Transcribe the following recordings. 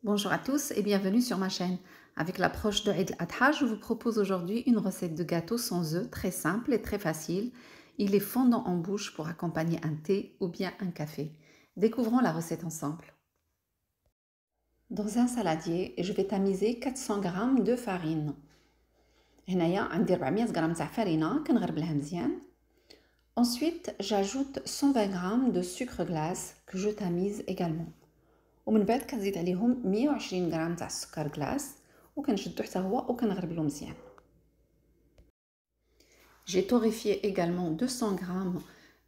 Bonjour à tous et bienvenue sur ma chaîne. Avec l'approche de Eid al-Adha, je vous propose aujourd'hui une recette de gâteau sans œufs, très simple et très facile. Il est fondant en bouche pour accompagner un thé ou bien un café. Découvrons la recette ensemble. Dans un saladier, je vais tamiser 400 g de farine. هنايا عندي 400 g تاع farine كنغربلها مزيان. Ensuite, j'ajoute 120 g de sucre glace que je tamise également. ومن بعد كنزيد عليهم 120 غرام تاع السكر كلاص وكنشدو حتى هو وكنغربلو مزيان. J'ai torréfié également 200 g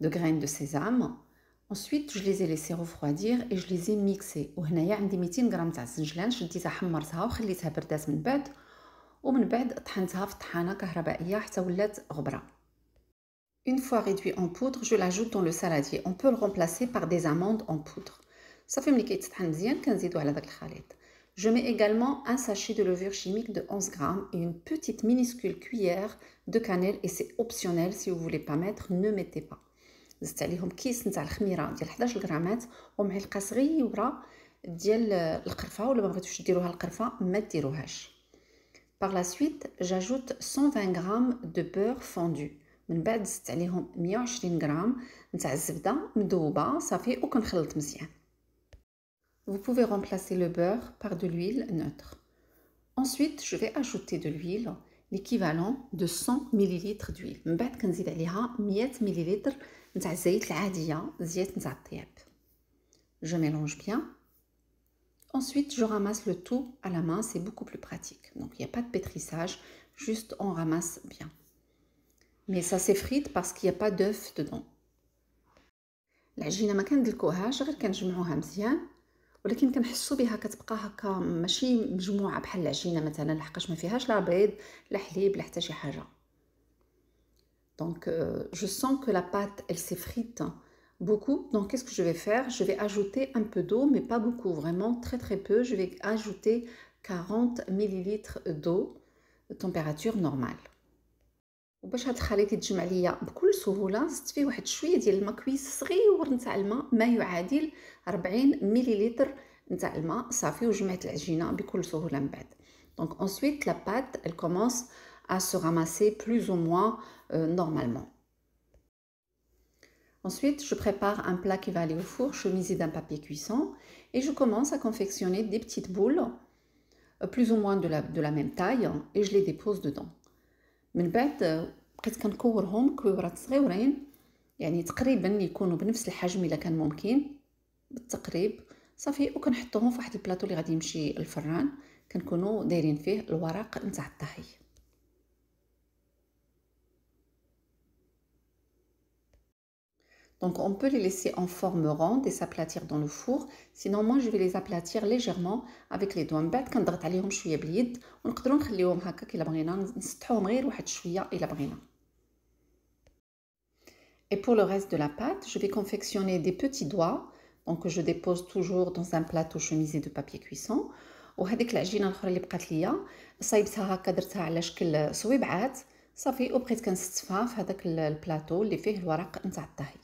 de graines de sésame. Ensuite, je les ai laissés refroidir et je les ai mixés. وهنايا عندي 200 غرام تاع الزنجلان شديتها حمرتها وخليتها بردات من بعد ومن بعد طحنتها في طحانة كهربائية حتى ولات غبرة. Une fois réduit en poudre, je l'ajoute dans le saladier. On peut le remplacer par des amandes en poudre. صافي ملي كيتطحن مزيان كنزيدو على داك الخليط. Je mets également un sachet de levure chimique de 11 g et une petite minuscule cuillère de cannelle et c'est optionnel si vous voulez pas mettre, ne mettez pas. زدت عليهم كيس نتاع الخميره ديال 11 غرامات ومعلقه صغيره ديال القرفه ولا ما بغيتوش ديروها القرفه ما ديروهاش. Par la suite, j'ajoute 120 g de beurre fondu. من بعد زدت عليهم 120 غرام نتاع الزبده مذوبه صافي وكنخلط مزيان. Vous pouvez remplacer le beurre par de l'huile neutre. Ensuite, je vais ajouter de l'huile, l'équivalent de 100 ml d'huile. من بعد كنزيد عليها 100 ml نتاع الزيت العادية، زيت نتاع الطياب. Je mélange bien. Ensuite, je ramasse le tout à la main, c'est beaucoup plus pratique. Donc, il n'y a pas de pétrissage, juste on ramasse bien. Mais ça s'effrite parce qu'il n'y a pas d'œuf dedans. العجينة ما كندلكوهاش غير كنجمعوها مزيان. ولكن كنحسوا بها كتبقى هكا ماشي مجموعه بحال العجينه مثلا لحقاش ما فيهاش لا بيض لا حليب لا حتى شي حاجه. Donc je sens que la pâte elle s'effrite beaucoup. Donc qu'est-ce que je vais faire? Je vais ajouter un peu d'eau mais pas beaucoup, vraiment très très peu. Je vais ajouter 40 ml d'eau de température normale. وباش هاد الخليط يتجمع ليا بكل سهوله زدت فيه واحد شويه ديال الماء كويس صغيور نتاع الماء ما يعادل 40 مليلتر نتاع الماء صافي وجمعت العجينه بكل سهوله من بعد. Donc ensuite la pâte elle commence à se ramasser plus ou moins normalement. Ensuite je prépare un plat qui va aller au four chemisé d'un papier cuisson et je commence à confectionner des petites boules plus ou moins de la même taille et je les dépose dedans. من بعد بقيت كنكورهم كويورات صغيورين يعني تقريبا يكونوا بنفس الحجم الا كان ممكن بالتقريب صافي وكنحطوهم في واحد البلاطو اللي غادي يمشي الفران كنكونوا دايرين فيه الورق نتاع الطهي. Donc on peut les laisser en forme ronde et s'aplatir dans le four. Sinon moi je vais les aplatir légèrement avec les doigts. من بعد كنضغط عليهم شويه باليد ونقدروا نخليوهم هكا الا بغينا نسطحوهم غير واحد شويه الا بغينا. Et pour le reste de la pâte, je vais confectionner des petits doigts. Donc je dépose toujours dans un plateau chemisé de papier cuisson. وهذيك العجينه الاخرى اللي بقات ليا صايبتها هكا درتها على شكل صويبعات صافي وبقيت كنستفها في هذاك البلاطو اللي فيه الورق نتاع الطهي.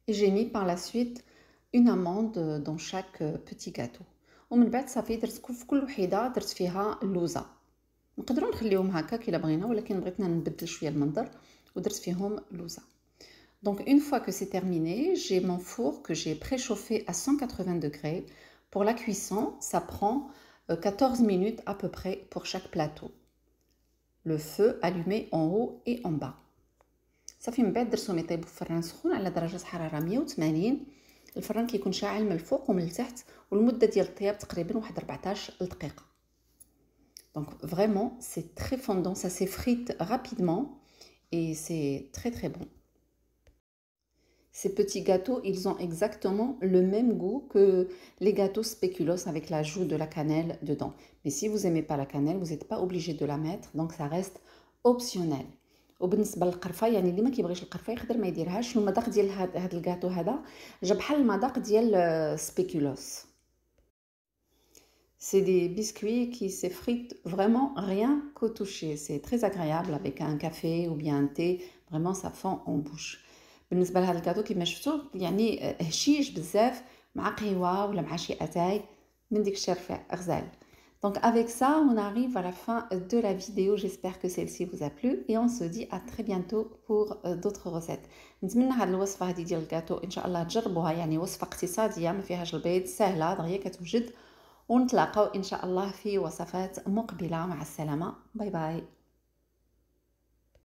Et j'ai mis par la suite une amande dans chaque petit gâteau. ومن بعد صافي درت في كل وحده درت فيها اللوزه. نقدروا نخليهم هكا كي بغينا ولكن بغيتنا نبدل شويه المنظر ودرت فيهم اللوزه. Donc une fois que c'est terminé, j'ai mon four que j'ai préchauffé à 180 degrés. Pour la cuisson, ça prend 14 minutes à peu près pour chaque plateau. Le feu allumé en haut et en bas. صافي من بعد درتهم يطيبوا في فران سخون على درجه حراره 180. الفران كيكون شاعل من الفوق ومن التحت والمده ديال الطياب تقريبا واحد 14 دقيقه. Donc vraiment c'est très fondant, ça s'effrite rapidement et c'est très très bon. Ces petits gâteaux, ils ont exactement le même goût que les gâteaux spéculoos avec l'ajout de la cannelle dedans. Mais si vous n'aimez pas la cannelle, vous n'êtes pas obligé de la mettre, donc ça reste optionnel. وبالنسبه للقرفه يعني اللي ما كيبغيش القرفه يقدر ما يديرهاش. المذاق ديال هذا الكاطو هذا جا بحال المذاق ديال سبيكولوس. C'est des biscuits qui s'effritent vraiment rien qu'au toucher. C'est très agréable avec un café ou bien un thé. Vraiment, ça fond en bouche. بالنسبة لهذا الكادو كيما شفتوا يعني هشيج بزاف مع قهوة ولا مع شي أتاي من ديك الشي رفيع غزال. Donc avec ça, on arrive à la fin de la vidéo. J'espère que celle-ci vous a plu et on se dit à très bientôt pour d'autres recettes. نتمنى هاد الوصفة هادي ديال الكاتو إن شاء الله تجربوها، يعني وصفة اقتصادية ما فيهاش البيض، سهلة دغيا كتوجد، ونتلاقاو إن شاء الله في وصفات مقبلة. مع السلامة، باي باي.